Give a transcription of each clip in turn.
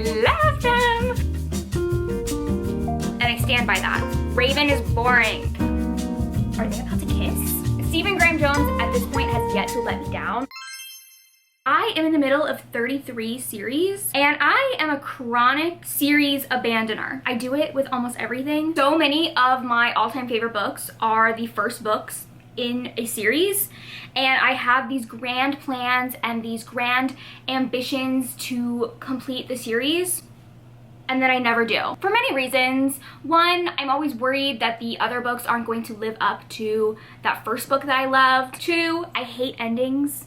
love them. And I stand by that. Raven is boring. Are they about to kiss? Stephen Graham Jones at this point has yet to let me down. I am in the middle of 33 series, and I am a chronic series abandoner. I do it with almost everything. So many of my all-time favorite books are the first books in a series, and I have these grand plans and these grand ambitions to complete the series, and then I never do. For many reasons. One, I'm always worried that the other books aren't going to live up to that first book that I loved. Two, I hate endings,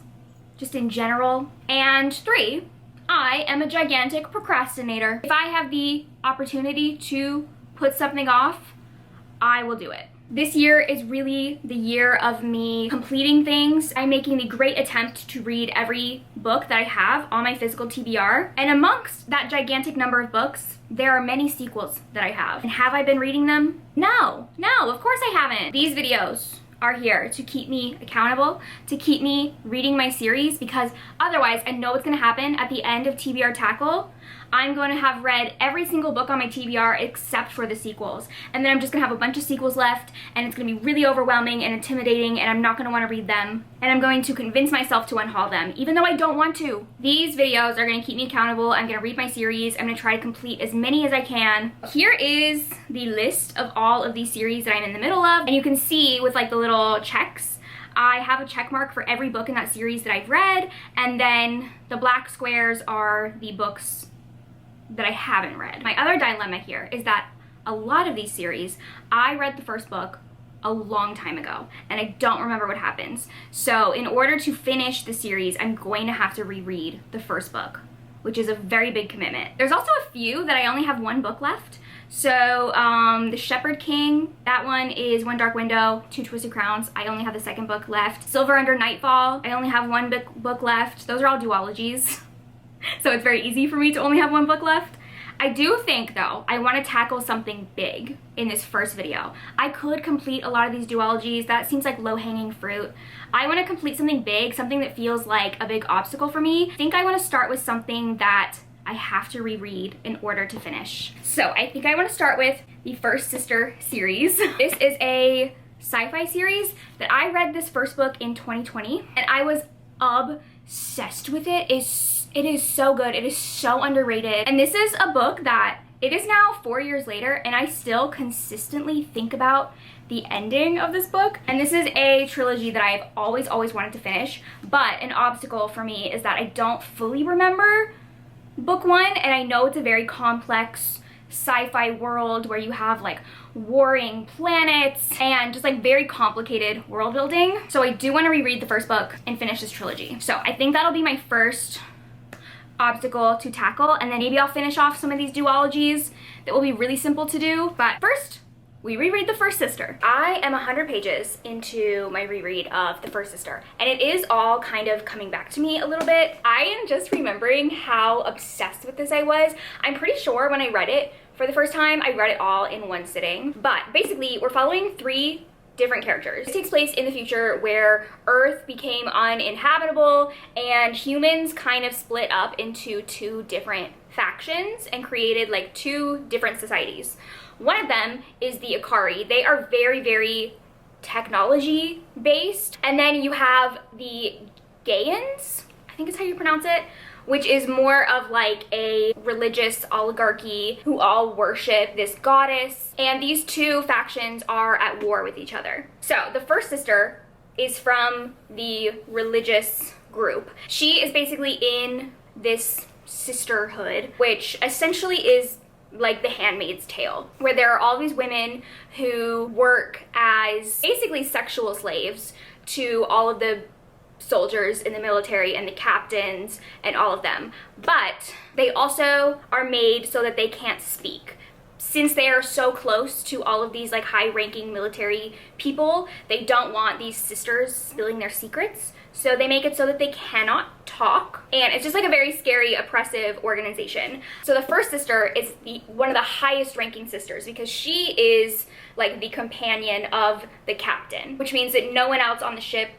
just in general. And three, I am a gigantic procrastinator. If I have the opportunity to put something off, I will do it. This year is really the year of me completing things. I'm making the great attempt to read every book that I have on my physical TBR. And amongst that gigantic number of books, there are many sequels that I have. And have I been reading them? No, of course I haven't. These videos are here to keep me accountable, to keep me reading my series, because otherwise I know what's gonna happen at the end of TBR Tackle. I'm going to have read every single book on my TBR except for the sequels. And then I'm just going to have a bunch of sequels left, and it's going to be really overwhelming and intimidating, and I'm not going to want to read them. And I'm going to convince myself to unhaul them, even though I don't want to. These videos are going to keep me accountable. I'm going to read my series. I'm going to try to complete as many as I can. Here is the list of all of these series that I'm in the middle of. And you can see with like the little checks, I have a check mark for every book in that series that I've read. And then the black squares are the books that I haven't read. My other dilemma here is that a lot of these series, I read the first book a long time ago, and I don't remember what happens. So in order to finish the series, I'm going to have to reread the first book, which is a very big commitment. There's also a few that I only have one book left. So The Shepherd King, that one is One Dark Window, Two Twisted Crowns. I only have the second book left. Silver Under Nightfall, I only have one book left. Those are all duologies. So it's very easy for me to only have one book left. I do think, though, I want to tackle something big in this first video. I could complete a lot of these duologies. That seems like low-hanging fruit. I want to complete something big, something that feels like a big obstacle for me. I think I want to start with something that I have to reread in order to finish. So I think I want to start with the First Sister series. This is a sci-fi series that I read this first book in 2020, and I was obsessed with it. It is so good. It is so underrated. And this is a book that it is now 4 years later, and I still consistently think about the ending of this book. And this is a trilogy that I've always wanted to finish, but an obstacle for me is that I don't fully remember book one, and I know it's a very complex sci-fi world where you have like warring planets and just like very complicated world building. So I do want to reread the first book and finish this trilogy. So I think that'll be my first obstacle to tackle, and then maybe I'll finish off some of these duologies that will be really simple to do. But first, we reread The First Sister. I am 100 pages into my reread of The First Sister, and it is all kind of coming back to me a little bit. I am just remembering how obsessed with this I was. I'm pretty sure when I read it for the first time, I read it all in one sitting. But basically, we're following three different characters. It takes place in the future where Earth became uninhabitable and humans kind of split up into two different factions and created like two different societies. One of them is the Ikari. They are very technology based. And then you have the Gaians, I think is how you pronounce it, which is more of like a religious oligarchy who all worship this goddess. And these two factions are at war with each other. So the First Sister is from the religious group. She is basically in this sisterhood, which essentially is like The Handmaid's Tale, where there are all these women who work as basically sexual slaves to all of the soldiers in the military and the captains and all of them. But they also are made so that they can't speak. Since they are so close to all of these like high-ranking military people, they don't want these sisters spilling their secrets. So they make it so that they cannot talk. And it's just like a very scary, oppressive organization. So the First Sister is one of the highest ranking sisters because she is like the companion of the captain, which means that no one else on the ship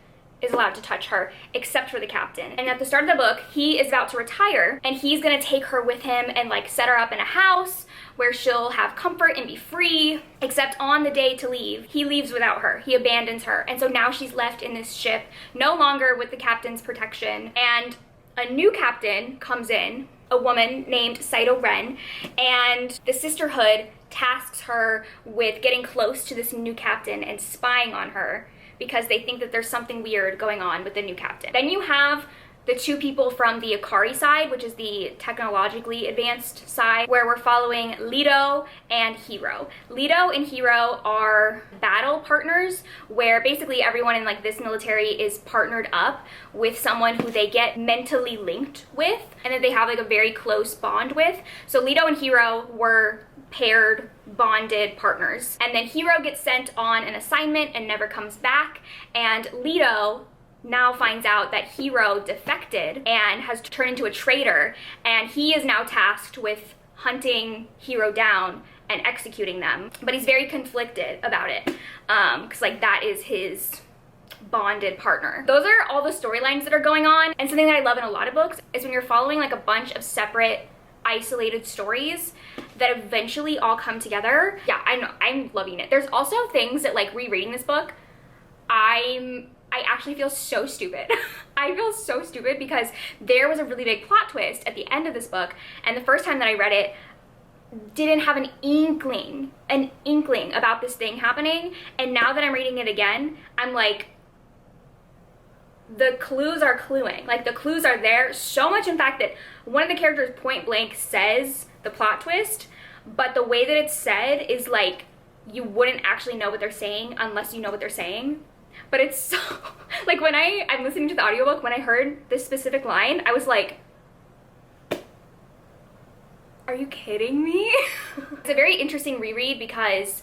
is allowed to touch her except for the captain. And at the start of the book, he is about to retire and he's gonna take her with him and like set her up in a house where she'll have comfort and be free. Except on the day to leave, he leaves without her. He abandons her. And so now she's left in this ship, no longer with the captain's protection. And a new captain comes in, a woman named Saito Ren, and the sisterhood tasks her with getting close to this new captain and spying on her because they think that there's something weird going on with the new captain. Then you have the two people from the Akari side, which is the technologically advanced side, where we're following Leto and Hiro. Leto and Hiro are battle partners, where basically everyone in like this military is partnered up with someone who they get mentally linked with, and that they have like a very close bond with. So Leto and Hiro were paired, bonded partners. And then Hiro gets sent on an assignment and never comes back, and Leto now finds out that Hiro defected and has turned into a traitor, and he is now tasked with hunting Hiro down and executing them. But he's very conflicted about it, because like that is his bonded partner. Those are all the storylines that are going on, and something that I love in a lot of books is when you're following like a bunch of separate, isolated stories that eventually all come together. Yeah, I'm loving it. There's also things that like rereading this book, I actually feel so stupid. I feel so stupid because there was a really big plot twist at the end of this book, and the first time that I read it, didn't have an inkling about this thing happening, and now that I'm reading it again, I'm like, the clues are cluing. Like, the clues are there, so much in fact that one of the characters point blank says the plot twist, but the way that it's said is like, you wouldn't actually know what they're saying unless you know what they're saying. But it's so, like when I'm listening to the audiobook, when I heard this specific line, I was like, are you kidding me? It's a very interesting reread because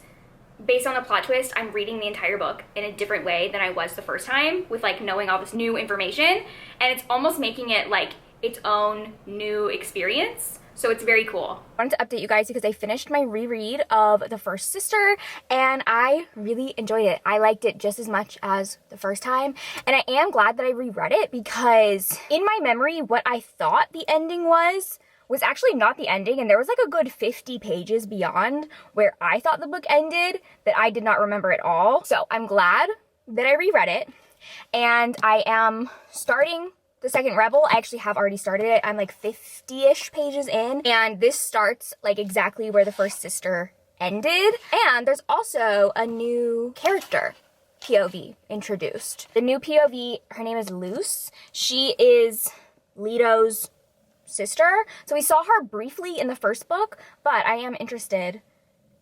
based on the plot twist, I'm reading the entire book in a different way than I was the first time, with like knowing all this new information, and it's almost making it like its own new experience. So it's very cool. I wanted to update you guys because I finished my reread of The First Sister and I really enjoyed it. I liked it just as much as the first time, and I am glad that I reread it because in my memory, what I thought the ending was actually not the ending, and there was like a good 50 pages beyond where I thought the book ended that I did not remember at all. So I'm glad that I reread it, and I am starting the second Rebel. I actually have already started it. I'm like 50-ish pages in, and this starts like exactly where The First Sister ended. And there's also a new character POV introduced. The new POV, her name is Luce. She is Leto's sister. So we saw her briefly in the first book, but I am interested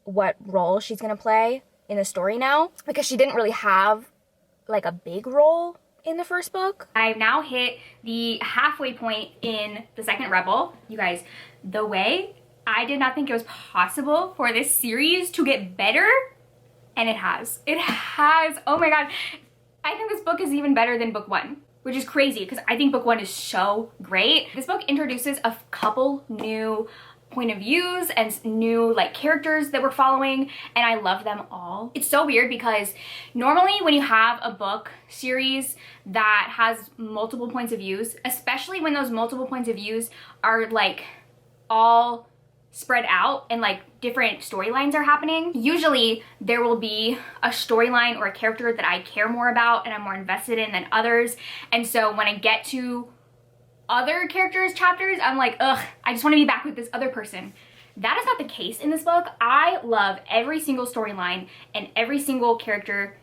what role she's gonna play in the story now, because she didn't really have like a big role in the first book. I've now hit the halfway point in the second Rebel. You guys, the way I did not think it was possible for this series to get better, and it has. It has. Oh my god. I think this book is even better than book one, which is crazy because I think book one is so great. This book introduces a couple new point of views and new like characters that we're following, and I love them all. It's so weird because normally when you have a book series that has multiple points of views, especially when those multiple points of views are like all spread out and like different storylines are happening, usually there will be a storyline or a character that I care more about and I'm more invested in than others. And so when I get to other characters' chapters, I'm like, ugh, I just want to be back with this other person. That is not the case in this book. I love every single storyline and every single character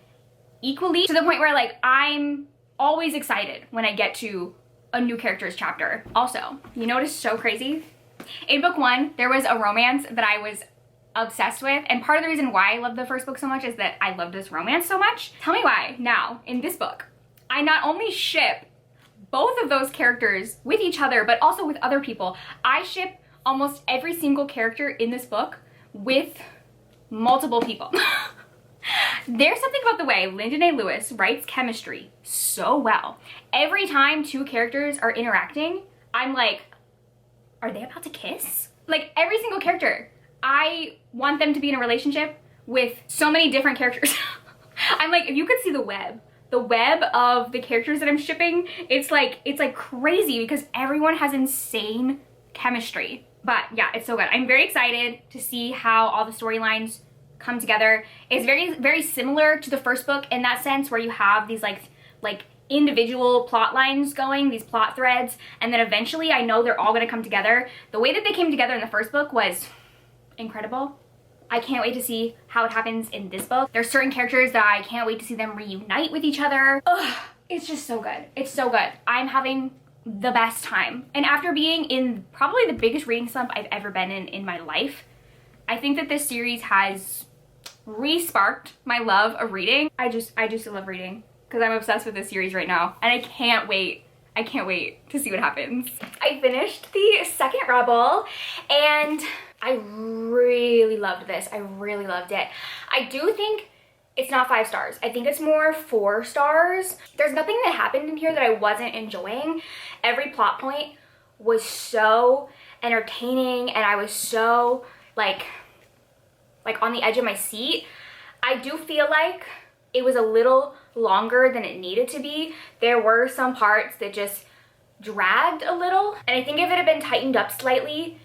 equally, to the point where like I'm always excited when I get to a new character's chapter. Also, you know what is so crazy? In book one, there was a romance that I was obsessed with, and part of the reason why I love the first book so much is that I love this romance so much. Tell me why now, in this book, I not only ship both of those characters with each other, but also with other people. I ship almost every single character in this book with multiple people. There's something about the way Lyndon A. Lewis writes chemistry so well. Every time two characters are interacting, I'm like, are they about to kiss? Like, every single character, I want them to be in a relationship with so many different characters. I'm like, if you could see the web the web of the characters that I'm shipping, it's like crazy because everyone has insane chemistry. But yeah, it's so good. I'm very excited to see how all the storylines come together. It's very similar to the first book in that sense, where you have these like individual plot lines going, these plot threads, and then eventually I know they're all gonna come together. The way that they came together in the first book was incredible. I can't wait to see how it happens in this book. There's certain characters that I can't wait to see them reunite with each other. Ugh, it's just so good. It's so good. I'm having the best time. And after being in probably the biggest reading slump I've ever been in my life, I think that this series has re-sparked my love of reading. I just love reading because I'm obsessed with this series right now, and I can't wait to see what happens. I finished the second Rebel, and I really loved this. I really loved it. I do think it's not 5 stars. I think it's more 4 stars. There's nothing that happened in here that I wasn't enjoying. Every plot point was so entertaining, and I was so like on the edge of my seat. I do feel like it was a little longer than it needed to be. There were some parts that just dragged a little, and I think if it had been tightened up slightly,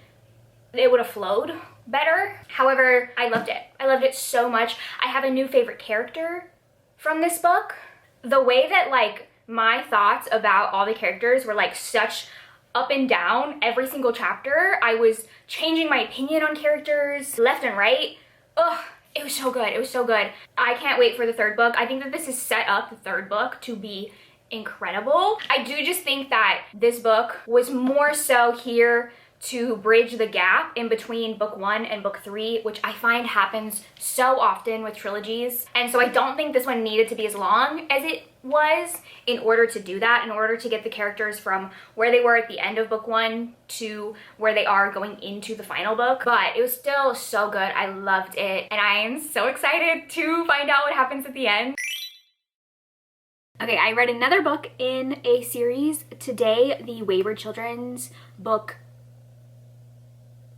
it would have flowed better. However, I loved it. I loved it so much. I have a new favorite character from this book. The way that like my thoughts about all the characters were like such up and down every single chapter. I was changing my opinion on characters left and right. Ugh, it was so good. It was so good. I can't wait for the third book. I think that this is set up, the third book, to be incredible. I do just think that this book was more so here to bridge the gap in between book 1 and book 3, which I find happens so often with trilogies. And so I don't think this one needed to be as long as it was in order to do that, in order to get the characters from where they were at the end of book 1 to where they are going into the final book. But it was still so good. I loved it, and I am so excited to find out what happens at the end. Okay, I read another book in a series today, the Wayward Children's book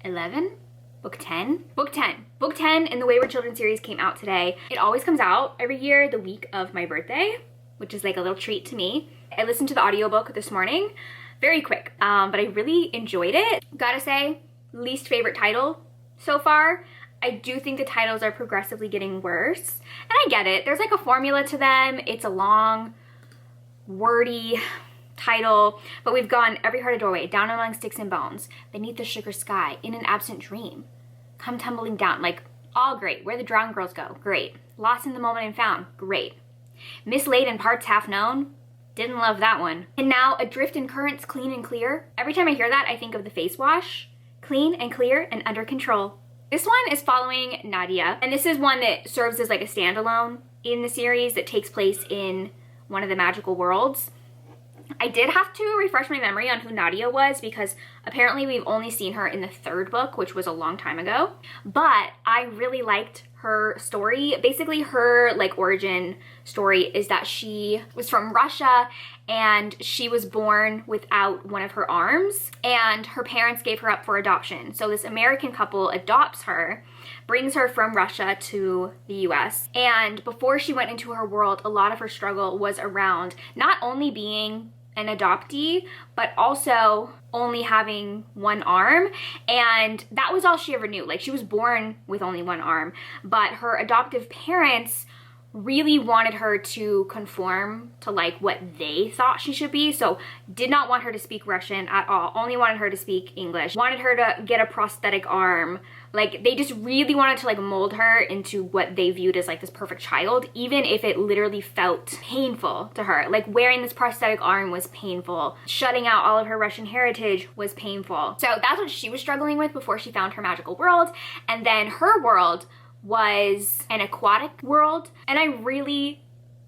11? Book 10? Book 10. Book 10 in the Wayward Children series came out today. It always comes out every year the week of my birthday, which is like a little treat to me. I listened to the audiobook this morning, very quick, but I really enjoyed it. Gotta say, least favorite title so far. I do think the titles are progressively getting worse, and I get it. There's like a formula to them. It's a long, wordy title, but we've gone Every Heart a Doorway, Down Among Sticks and Bones, Beneath the Sugar Sky, In an Absent Dream, Come Tumbling Down, like all great. Where the Drowned Girls Go, great. Lost in the Moment and Found, great. Mislaid in Parts Half Known, didn't love that one. And now Adrift in Currents, Clean and Clear. Every time I hear that, I think of the face wash. Clean and clear and under control. This one is following Nadia, and this is one that serves as like a standalone in the series that takes place in one of the magical worlds. I did have to refresh my memory on who Nadia was because apparently we've only seen her in the third book, which was a long time ago. But I really liked her story. Basically, her like origin story is that she was from Russia and she was born without one of her arms, and her parents gave her up for adoption. So this American couple adopts her, brings her from Russia to the US. And before she went into her world, a lot of her struggle was around not only being an adoptee, but also only having one arm. And that was all she ever knew. Like, she was born with only one arm, but her adoptive parents really wanted her to conform to like what they thought she should be. So did not want her to speak Russian at all, only wanted her to speak English, wanted her to get a prosthetic arm. Like, they just really wanted to like mold her into what they viewed as like this perfect child, even if it literally felt painful to her. Like, wearing this prosthetic arm was painful. Shutting out all of her Russian heritage was painful. So that's what she was struggling with before she found her magical world. And then her world was an aquatic world, and I really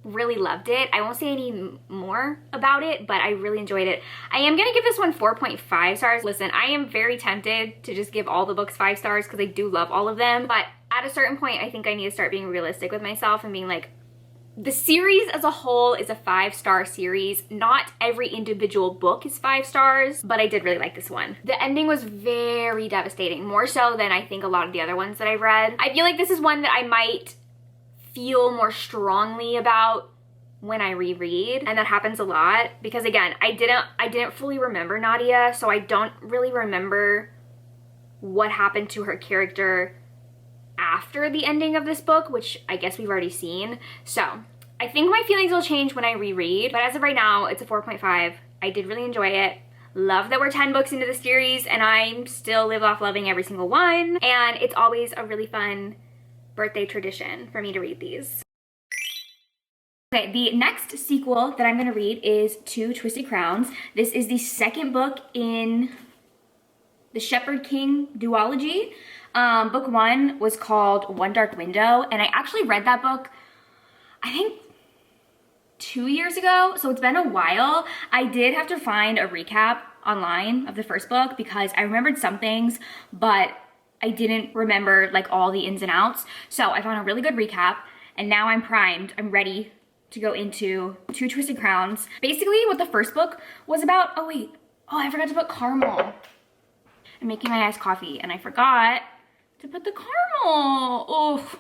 loved it. I won't say any more about it, but I really enjoyed it. I am gonna give this one 4.5 stars. Listen, I am very tempted to just give all the books 5 stars because I do love all of them, but at a certain point I think I need to start being realistic with myself and being like, the series as a whole is a 5-star series. Not every individual book is 5 stars, but I did really like this one. The ending was very devastating, more so than I think a lot of the other ones that I've read. I feel like this is one that I might feel more strongly about when I reread, and that happens a lot because, again, I didn't fully remember Nadia, so I don't really remember what happened to her character after the ending of this book, which I guess we've already seen. So I think my feelings will change when I reread, but as of right now, it's a 4.5. I did really enjoy it. Love that we're 10 books into the series and I still live off loving every single one, and it's always a really fun birthday tradition for me to read these. Okay, the next sequel that I'm going to read is Two Twisted Crowns. This is the second book in the Shepherd King duology. Book 1 was called One Dark Window, and I actually read that book, I think, 2 years ago, so it's been a while. I did have to find a recap online of the first book because I remembered some things, but I didn't remember like all the ins and outs. So I found a really good recap, and now I'm primed. I'm ready to go into Two Twisted Crowns. Basically what the first book was about, oh I forgot to put caramel. I'm making my iced coffee and I forgot to put the caramel. Oof,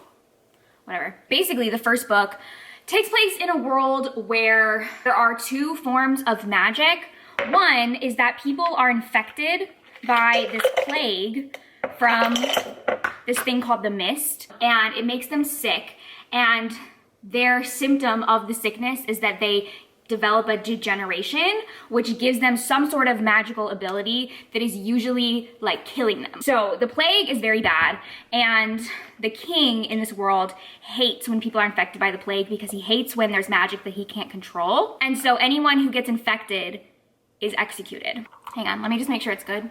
whatever. Basically the first book takes place in a world where there are two forms of magic. One is that people are infected by this plague from this thing called the mist, and it makes them sick, and their symptom of the sickness is that they develop a degeneration, which gives them some sort of magical ability that is usually like killing them. So the plague is very bad, and the king in this world hates when people are infected by the plague because he hates when there's magic that he can't control. And so anyone who gets infected is executed. Hang on, let me just make sure it's good.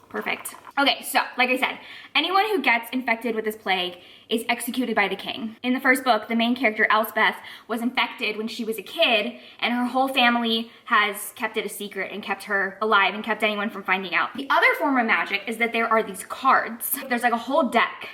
Perfect. Okay, so like I said, anyone who gets infected with this plague is executed by the king. In the first book, the main character, Elspeth, was infected when she was a kid, and her whole family has kept it a secret and kept her alive and kept anyone from finding out. The other form of magic is that there are these cards. There's like a whole deck,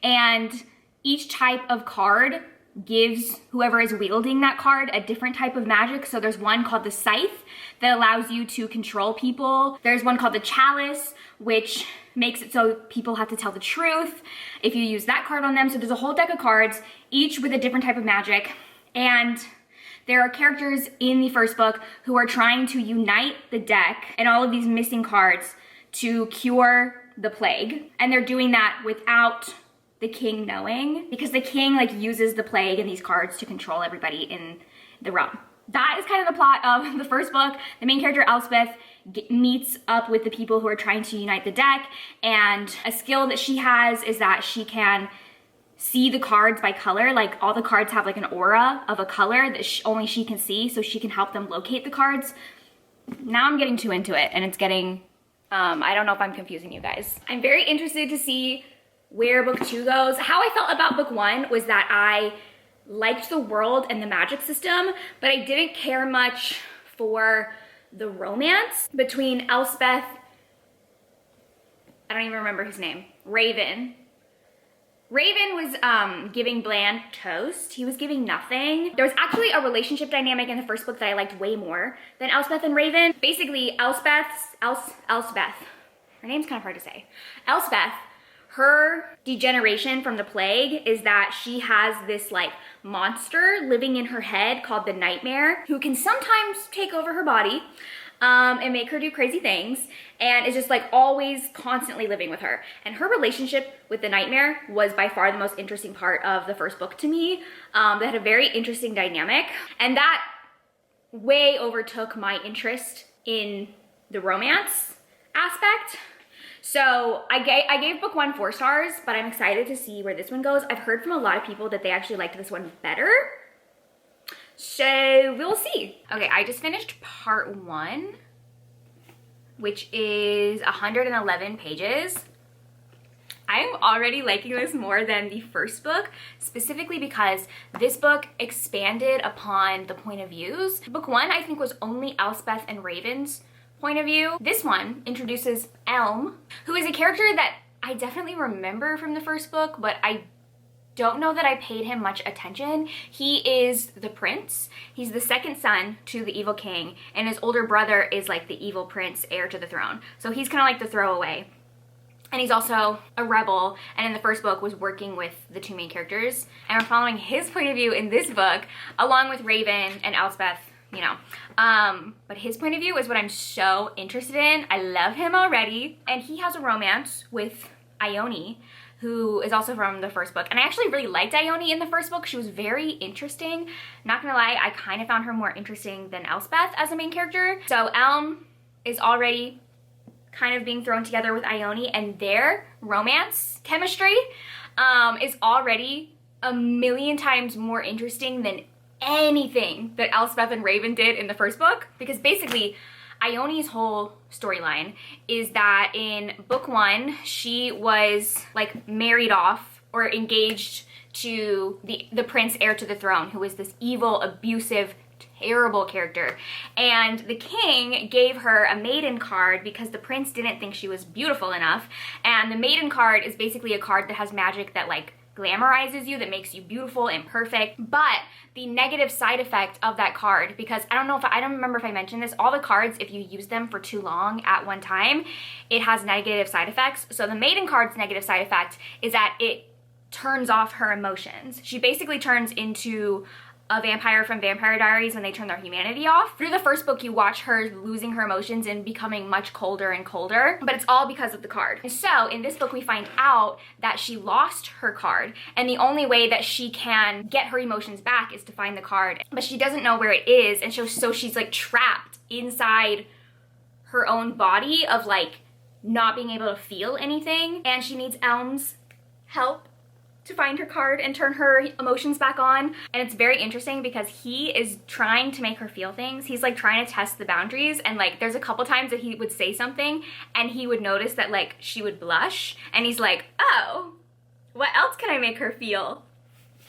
and each type of card gives whoever is wielding that card a different type of magic. So there's one called the Scythe that allows you to control people. There's one called the Chalice, which makes it so people have to tell the truth if you use that card on them. So there's a whole deck of cards, each with a different type of magic. And there are characters in the first book who are trying to unite the deck and all of these missing cards to cure the plague. And they're doing that without the king knowing, because the king like uses the plague and these cards to control everybody in the realm. That is kind of the plot of the first book. The main character, Elspeth, meets up with the people who are trying to unite the deck, and a skill that she has is that she can see the cards by color. Like all the cards have like an aura of a color that only she can see, so she can help them locate the cards. Now I'm getting too into it and it's getting, I don't know if I'm confusing you guys. I'm very interested to see where book 2 goes. How I felt about book 1 was that I liked the world and the magic system, but I didn't care much for the romance between Elspeth, I don't even remember his name, Raven. Raven was giving bland toast. He was giving nothing. There was actually a relationship dynamic in the first book that I liked way more than Elspeth and Raven. Basically, Elspeth, her name's kind of hard to say. Elspeth, her degeneration from the plague is that she has this like monster living in her head called the Nightmare, who can sometimes take over her body and make her do crazy things, and is just like always constantly living with her. And her relationship with the Nightmare was by far the most interesting part of the first book to me. They had a very interesting dynamic, and that way overtook my interest in the romance aspect. So I gave book 1 4 stars, but I'm excited to see where this one goes. I've heard from a lot of people that they actually liked this one better, so we'll see. Okay, I just finished part 1, which is 111 pages. I'm already liking this more than the first book, specifically because this book expanded upon the point of views. Book 1, I think, was only Elspeth and Raven's point of view. This one introduces Elm, who is a character that I definitely remember from the first book, but I don't know that I paid him much attention. He is the prince. He's the second son to the evil king, and his older brother is like the evil prince, heir to the throne. So he's kind of like the throwaway. and he's also a rebel, and in the first book was working with the two main characters, and we're following his point of view in this book along with Raven and Elspeth, you know. But his point of view is what I'm so interested in. I love him already, and he has a romance with Ione, who is also from the first book, and I actually really liked Ione in the first book. She was very interesting. Not gonna lie, I kind of found her more interesting than Elspeth as a main character. So Elm is already kind of being thrown together with Ione, and their romance chemistry is already a million times more interesting than anything that Elspeth and Raven did in the first book, because basically Ione's whole storyline is that in book 1 she was like married off or engaged to the prince heir to the throne, who is this evil, abusive, terrible character, and the king gave her a maiden card because the prince didn't think she was beautiful enough. And the maiden card is basically a card that has magic that like glamorizes you, that makes you beautiful and perfect. But the negative side effect of that card, because I don't remember if I mentioned this, all the cards, if you use them for too long at one time, it has negative side effects. So the maiden card's negative side effect is that it turns off her emotions. She basically turns into a vampire from Vampire Diaries when they turn their humanity off. Through the first book, you watch her losing her emotions and becoming much colder and colder, but it's all because of the card. And so in this book, we find out that she lost her card, and the only way that she can get her emotions back is to find the card, but she doesn't know where it is, and so she's like trapped inside her own body of like not being able to feel anything, and she needs Elm's help to find her card and turn her emotions back on. And it's very interesting because he is trying to make her feel things. He's like trying to test the boundaries, and like there's a couple times that he would say something and he would notice that like she would blush, and he's like, oh, what else can I make her feel?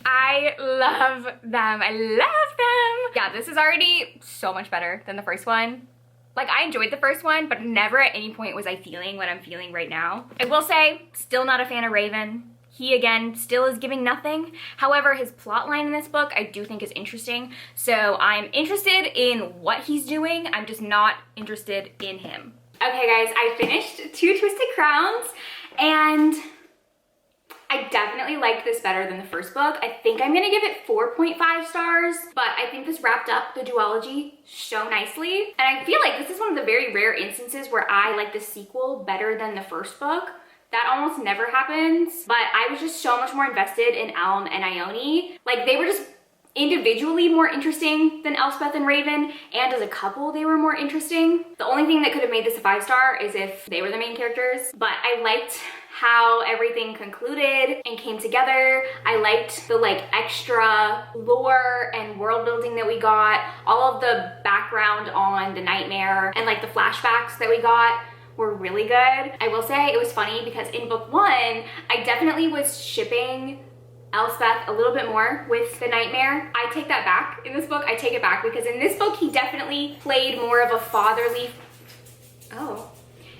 I love them. I love them. Yeah, this is already so much better than the first one. Like, I enjoyed the first one, but never at any point was I feeling what I'm feeling right now. I will say, still not a fan of Raven. He, again, still is giving nothing. However, his plot line in this book I do think is interesting. So I'm interested in what he's doing. I'm just not interested in him. Okay, guys, I finished Two Twisted Crowns, and I definitely liked this better than the first book. I think I'm gonna give it 4.5 stars, but I think this wrapped up the duology so nicely. And I feel like this is one of the very rare instances where I like the sequel better than the first book. That almost never happens, but I was just so much more invested in Elm and Ione. Like, they were just individually more interesting than Elspeth and Raven, and as a couple they were more interesting. The only thing that could have made this a 5-star is if they were the main characters, but I liked how everything concluded and came together. I liked the like extra lore and world building that we got, all of the background on the nightmare and like the flashbacks that we got were really good. I will say it was funny because in book 1, I definitely was shipping Elspeth a little bit more with the nightmare. I take that back in this book. I take it back because in this book, he definitely played more of a fatherly,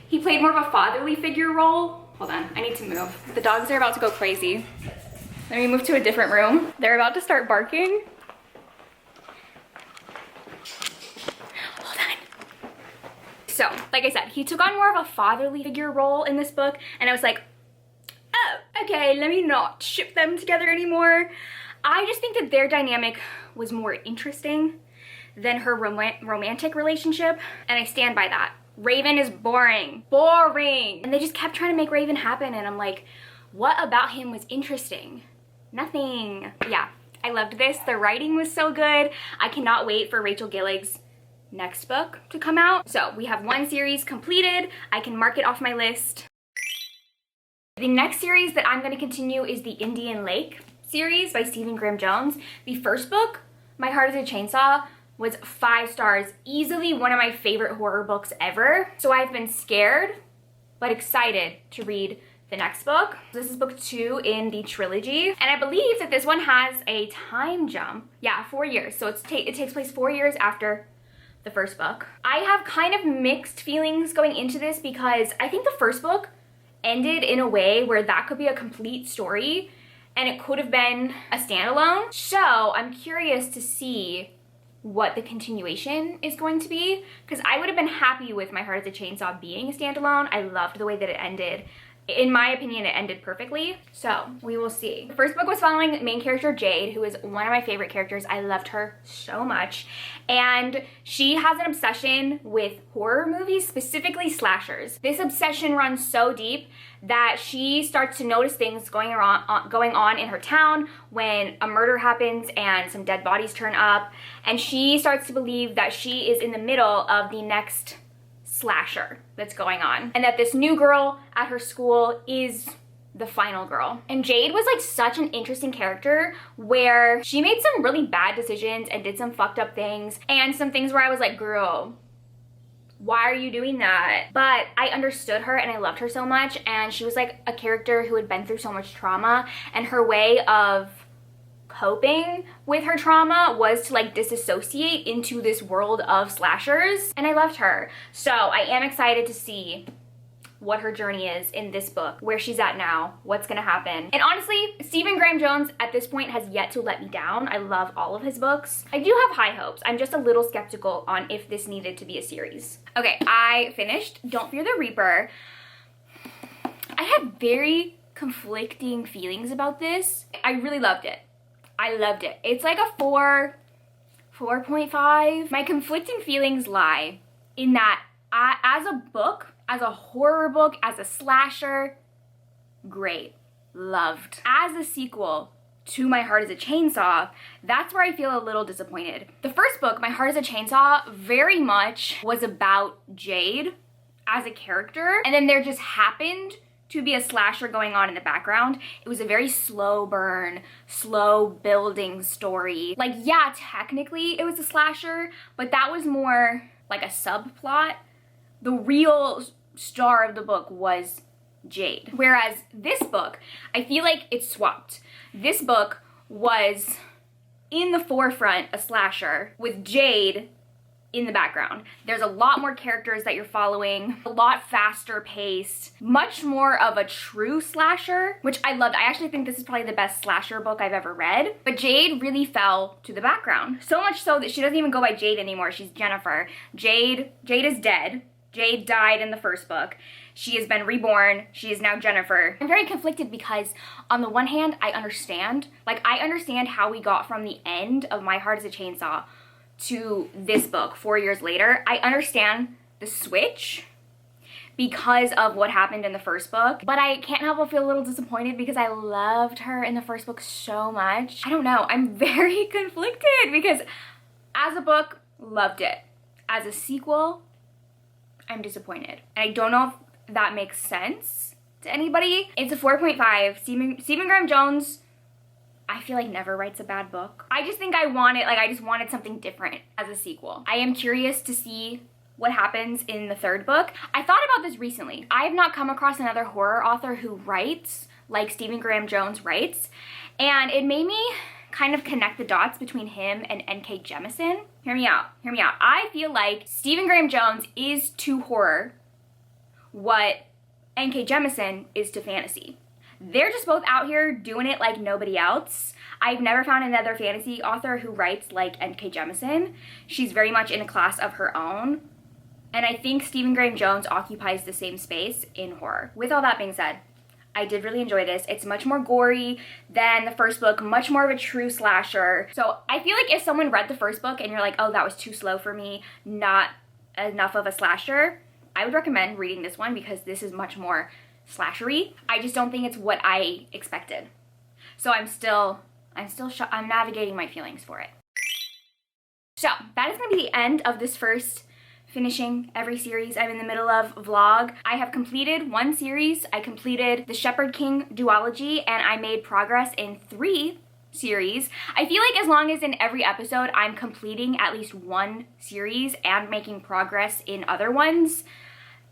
he played more of a fatherly figure role. Hold on, I need to move. The dogs are about to go crazy. Let me move to a different room. They're about to start barking. So, like I said, he took on more of a fatherly figure role in this book, and I was like, oh, okay, let me not ship them together anymore. I just think that their dynamic was more interesting than her romantic relationship, and I stand by that. Raven is boring. Boring! And they just kept trying to make Raven happen, and I'm like, what about him was interesting? Nothing. Yeah, I loved this. The writing was so good. I cannot wait for Rachel Gillig's next book to come out. So we have one series completed. I can mark it off my list. The next series that I'm going to continue is the Indian Lake series by Stephen Graham Jones. The first book, My Heart is a Chainsaw, was 5 stars, easily one of my favorite horror books ever. So I've been scared but excited to read the next book. This is book 2 in the trilogy, and I believe that this one has a time jump. Yeah, 4 years. So it takes place 4 years after the first book. I have kind of mixed feelings going into this because I think the first book ended in a way where that could be a complete story and it could have been a standalone. So I'm curious to see what the continuation is going to be, because I would have been happy with My Heart is a Chainsaw being a standalone. I loved the way that it ended. in my opinion, it ended perfectly. So we will see. The first book was following main character Jade, who is one of my favorite characters. I loved her so much. And she has an obsession with horror movies, specifically slashers. This obsession runs so deep that she starts to notice things going on in her town when a murder happens and some dead bodies turn up. And she starts to believe that she is in the middle of the next slasher that's going on, and that this new girl at her school is the final girl. And Jade was like such an interesting character where she made some really bad decisions and did some fucked up things, and some things where I was like, girl, why are you doing that? But I understood her and I loved her so much, and she was like a character who had been through so much trauma, and her way of coping with her trauma was to like disassociate into this world of slashers, and I loved her. So I am excited to see what her journey is in this book, where she's at now, what's gonna happen. And honestly, Stephen Graham Jones at this point has yet to let me down. I love all of his books. I do have high hopes. I'm just a little skeptical on if this needed to be a series. Okay, I finished Don't Fear the Reaper. I have very conflicting feelings about this. I really loved it. I loved it. It's like a 4.5. My conflicting feelings lie in that as a book, as a horror book, as a slasher, great, loved. As a sequel to My Heart is a Chainsaw, that's where I feel a little disappointed. The first book, My Heart is a Chainsaw, very much was about Jade as a character, and then there just happened to be a slasher going on in the background. It was a very slow burn, slow building story. Like, yeah, technically it was a slasher, but that was more like a subplot. The real star of the book was Jade. Whereas this book, I feel like it's swapped. This book was in the forefront, a slasher, with Jade in the background. There's a lot more characters that you're following, a lot faster paced, much more of a true slasher, which I loved. I actually think this is probably the best slasher book I've ever read. But Jade really fell to the background. So much so that she doesn't even go by Jade anymore. She's Jennifer. Jade is dead. Jade died in the first book. She has been reborn. She is now Jennifer. I'm very conflicted because on the one hand, I understand how we got from the end of My Heart is a Chainsaw to this book 4 years later. I understand the switch because of what happened in the first book, but I can't help but feel a little disappointed because I loved her in the first book so much. I don't know, I'm very conflicted because as a book, loved it. As a sequel, I'm disappointed. And I don't know if that makes sense to anybody. It's a 4.5. Stephen Graham Jones, I feel like never writes a bad book. I just think I just wanted something different as a sequel. I am curious to see what happens in the third book. I thought about this recently. I have not come across another horror author who writes like Stephen Graham Jones writes, and it made me kind of connect the dots between him and N.K. Jemisin. Hear me out. I feel like Stephen Graham Jones is to horror what N.K. Jemisin is to fantasy. They're just both out here doing it like nobody else. I've never found another fantasy author who writes like N.K. Jemisin. She's very much in a class of her own. And I think Stephen Graham Jones occupies the same space in horror. With all that being said, I did really enjoy this. It's much more gory than the first book, much more of a true slasher. So I feel like if someone read the first book and you're like, oh, that was too slow for me, not enough of a slasher, I would recommend reading this one because this is much more slashery. I just don't think it's what I expected. So I'm navigating my feelings for it. So that is gonna be the end of this first finishing every series I'm in the middle of vlog. I have completed one series. I completed the Shepherd King duology, and I made progress in 3 series. I feel like as long as in every episode I'm completing at least one series and making progress in other ones,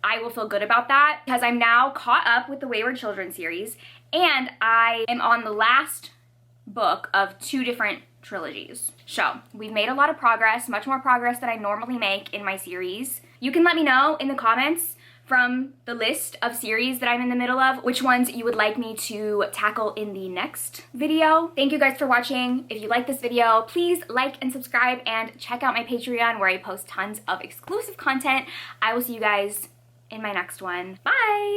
I will feel good about that because I'm now caught up with the Wayward Children series, and I am on the last book of 2 different trilogies. So we've made a lot of progress, much more progress than I normally make in my series. You can let me know in the comments from the list of series that I'm in the middle of which ones you would like me to tackle in the next video. Thank you guys for watching. If you like this video, please like and subscribe and check out my Patreon where I post tons of exclusive content. I will see you guys in my next one. Bye!